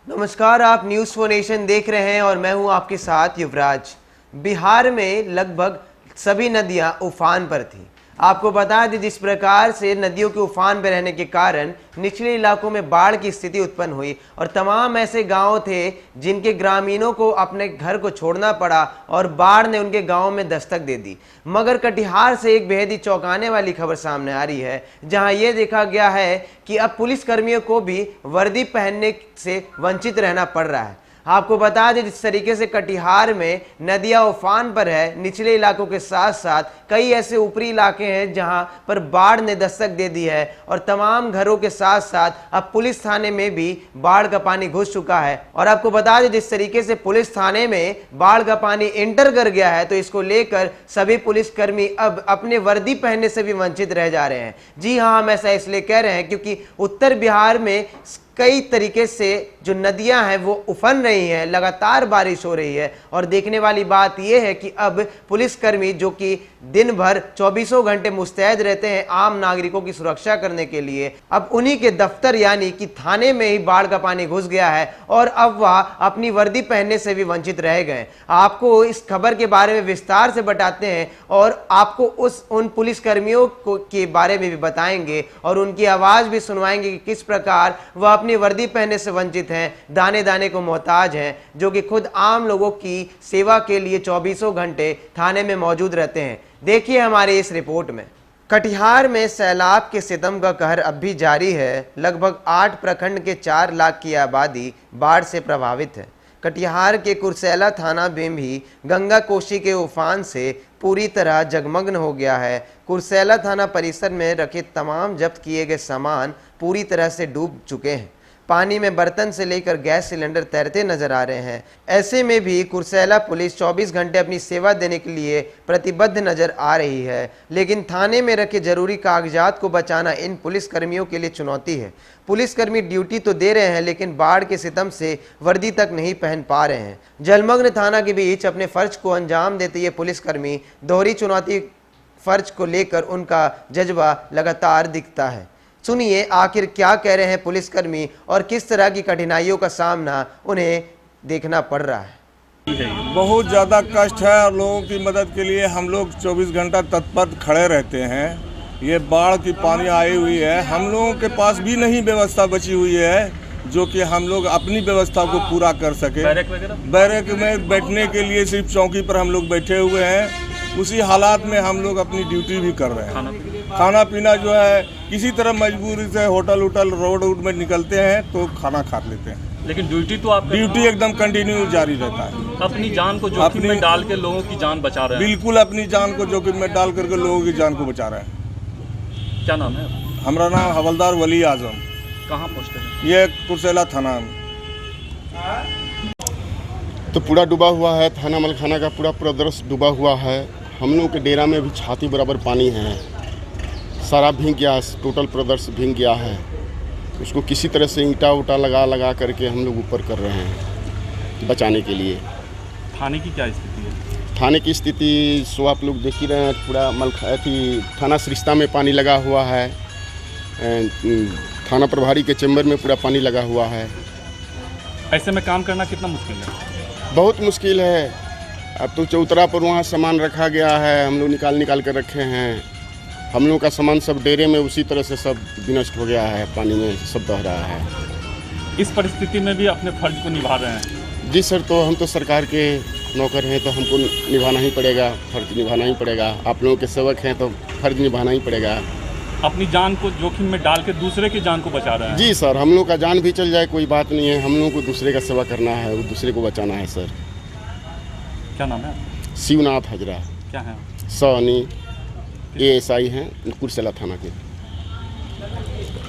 नमस्कार, आप news for nation देख रहे हैं और मैं हूं आपके साथ युवराज। बिहार में लगभग सभी नदियां उफान पर थी। आपको बता दें, जिस प्रकार से नदियों के उफान पर रहने के कारण निचले इलाकों में बाढ़ की स्थिति उत्पन्न हुई और तमाम ऐसे गांव थे जिनके ग्रामीणों को अपने घर को छोड़ना पड़ा और बाढ़ ने उनके गांव में दस्तक दे दी। मगर कटिहार से एक बेहद ही चौंकाने वाली खबर सामने आ रही है, जहां यह देखा गया है कि अब पुलिसकर्मियों को भी वर्दी पहनने से वंचित रहना पड़ रहा है। आपको बता दें, जिस तरीके से कटिहार में नदियां उफान पर है, निचले इलाकों के साथ साथ कई ऐसे ऊपरी इलाके हैं जहां पर बाढ़ ने दस्तक दे दी है और तमाम घरों के साथ साथ अब पुलिस थाने में भी बाढ़ का पानी घुस चुका है। और आपको बता दें, जिस तरीके से पुलिस थाने में बाढ़ का पानी एंटर कर गया है, तो इसको लेकर सभी पुलिसकर्मी अब अपने वर्दी पहनने से भी वंचित रह जा रहे हैं। जी हाँ, हम ऐसा इसलिए कह रहे हैं क्योंकि उत्तर बिहार में कई तरीके से जो नदियां हैं वो उफन रही हैं, लगातार बारिश हो रही है। और देखने वाली बात यह है कि अब पुलिसकर्मी जो कि दिन भर 24 घंटे मुस्तैद रहते हैं आम नागरिकों की सुरक्षा करने के लिए, अब उन्हीं के दफ्तर यानी कि थाने में ही बाढ़ का पानी घुस गया है और अब वह अपनी वर्दी पहनने से भी वंचित रह गए। आपको इस खबर के बारे में विस्तार से बताते हैं और आपको उन पुलिसकर्मियों के बारे में भी बताएंगे और उनकी आवाज भी सुनवाएंगे कि किस प्रकार वह अपनी वर्दी पहनने से वंचित हैं, दाने दाने को मोहताज हैं, जो कि खुद आम लोगों की सेवा के लिए 24 घंटे थाने में मौजूद रहते हैं। देखिए हमारी इस रिपोर्ट में। कटिहार में सैलाब के सितम का कहर अब भी जारी है। लगभग 8 प्रखंड के 4 लाख की आबादी बाढ़ से प्रभावित है। कटिहार के कुर्सेला थाना में भी गंगा कोसी के उफान से पूरी तरह जगमग्न हो गया है। कुर्सेला थाना परिसर में रखे तमाम जब्त किए गए सामान पूरी तरह से डूब चुके हैं। पानी में बर्तन से लेकर गैस सिलेंडर तैरते नजर आ रहे हैं। ऐसे में भी कुर्सेला पुलिस 24 घंटे अपनी सेवा देने के लिए प्रतिबद्ध नजर आ रही है, लेकिन थाने में रखे जरूरी कागजात को बचाना इन पुलिसकर्मियों के लिए चुनौती है। पुलिसकर्मी ड्यूटी तो दे रहे हैं, लेकिन बाढ़ के सितम से वर्दी तक नहीं पहन पा रहे हैं। जलमग्न थाना के बीच अपने फर्ज को अंजाम देते ये पुलिसकर्मी दोहरी चुनौती फर्ज को लेकर उनका जज्बा लगातार दिखता है। सुनिए आखिर क्या कह रहे हैं पुलिसकर्मी और किस तरह की कठिनाइयों का सामना उन्हें देखना पड़ रहा है। बहुत ज़्यादा कष्ट है और लोगों की मदद के लिए हम लोग 24 घंटा तत्पर खड़े रहते हैं। ये बाढ़ की पानी आई हुई है, हम लोगों के पास भी नहीं व्यवस्था बची हुई है जो कि हम लोग अपनी व्यवस्था को पूरा कर सके। बैरक में बैठने के लिए सिर्फ चौकी पर हम लोग बैठे हुए हैं। उसी हालात में हम लोग अपनी ड्यूटी भी कर रहे हैं। खाना पीना जो है किसी तरह मजबूरी से होटल रोड में निकलते हैं तो खाना खा लेते हैं, लेकिन ड्यूटी एकदम कंटिन्यू जारी रहता है। अपनी जान को जोखिम में डाल के लोगों की जान बचा रहे हैं। बिल्कुल अपनी जान को जोखिम में डाल करके लोगों की जान को बचा रहे हैं। क्या नाम है? हमारा नाम हवलदार वली आजम। कहाँ पोस्टेड है? ये कुर्सेला थाना। तो पूरा डूबा हुआ है, थाना मलखाना का पूरा दृश्य डूबा हुआ है। हम लोग के डेरा में भी छाती बराबर पानी है, सारा भीग गया, टोटल प्रदर्श भीग गया है। उसको किसी तरह से ईंटा उटा लगा करके हम लोग ऊपर कर रहे हैं बचाने के लिए। थाने की क्या स्थिति है? थाने की स्थिति सो आप लोग देख ही रहे हैं, पूरा थाना सरिस्ता में पानी लगा हुआ है। थाना प्रभारी के चैम्बर में पूरा पानी लगा हुआ है। ऐसे में काम करना कितना मुश्किल है? बहुत मुश्किल है। अब तो चौतरा पर वहाँ सामान रखा गया है, हम लोग निकाल कर रखे हैं। हम लोग का सामान सब डेरे में उसी तरह से सब विनष्ट हो गया है, पानी में सब बह रहा है। इस परिस्थिति में भी अपने फर्ज को निभा रहे हैं? जी सर, तो हम तो सरकार के नौकर हैं तो हमको निभाना ही पड़ेगा, फर्ज निभाना ही पड़ेगा। आप लोगों के सेवक हैं तो फर्ज निभाना ही पड़ेगा। अपनी जान को जोखिम में डाल के दूसरे की जान को बचा रहे हैं? जी सर, हम लोग का जान भी चल जाए कोई बात नहीं है, हम लोगों को दूसरे का सेवा करना है, वो दूसरे को बचाना है। सर क्या नाम है? शिवनाथ हजरा। क्या है? सौनी ASI हैं कुर्सेला थाना के,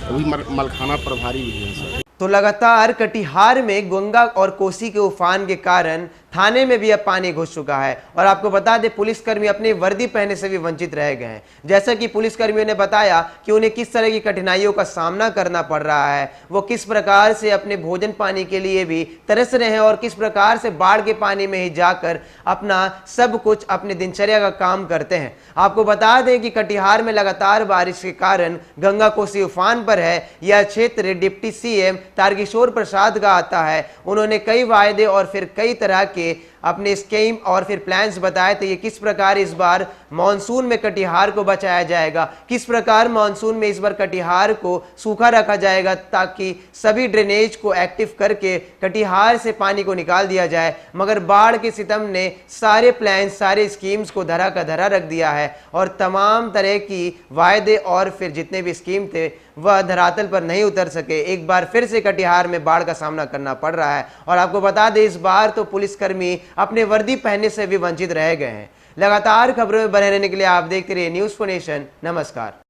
अभी मलखाना प्रभारी भी हैं सर। तो लगातार कटिहार में गंगा और कोसी के उफान के कारण थाने में भी अब पानी घुस चुका है। और आपको बता दें, पुलिसकर्मी अपनी वर्दी पहनने से भी वंचित रह गए हैं। जैसा कि पुलिसकर्मियों ने बताया कि उन्हें किस तरह की कठिनाइयों का सामना करना पड़ रहा है, वो किस प्रकार से अपने भोजन पानी के लिए भी तरस रहे हैं और किस प्रकार से बाढ़ के पानी में ही जाकर अपना सब कुछ अपने दिनचर्या का काम करते हैं। आपको बता दें कि कटिहार में लगातार बारिश के कारण गंगा कोसी उफान पर है। यह क्षेत्र डिप्टी सीएम तारकिशोर प्रसाद का आता है। उन्होंने कई वायदे और फिर कई तरह के अपने स्कीम और फिर प्लान्स बताए थे। ये किस प्रकार इस बार मॉनसून में कटिहार को बचाया जाएगा, किस प्रकार मॉनसून में इस बार कटिहार को सूखा रखा जाएगा ताकि सभी ड्रेनेज को एक्टिव करके कटिहार से पानी को निकाल दिया जाए। मगर बाढ़ के सितम ने सारे प्लान, सारे स्कीम्स को धरा का धरा रख दिया है और तमाम तरह की वायदे और फिर जितने भी स्कीम थे वह धरातल पर नहीं उतर सके। एक बार फिर से कटिहार में बाढ़ का सामना करना पड़ रहा है। और आपको बता दें, इस बार तो पुलिसकर्मी अपने वर्दी पहनने से भी वंचित रह गए हैं। लगातार खबरों में बने रहने के लिए आप देखते रहिए न्यूज़4नेशन। नमस्कार।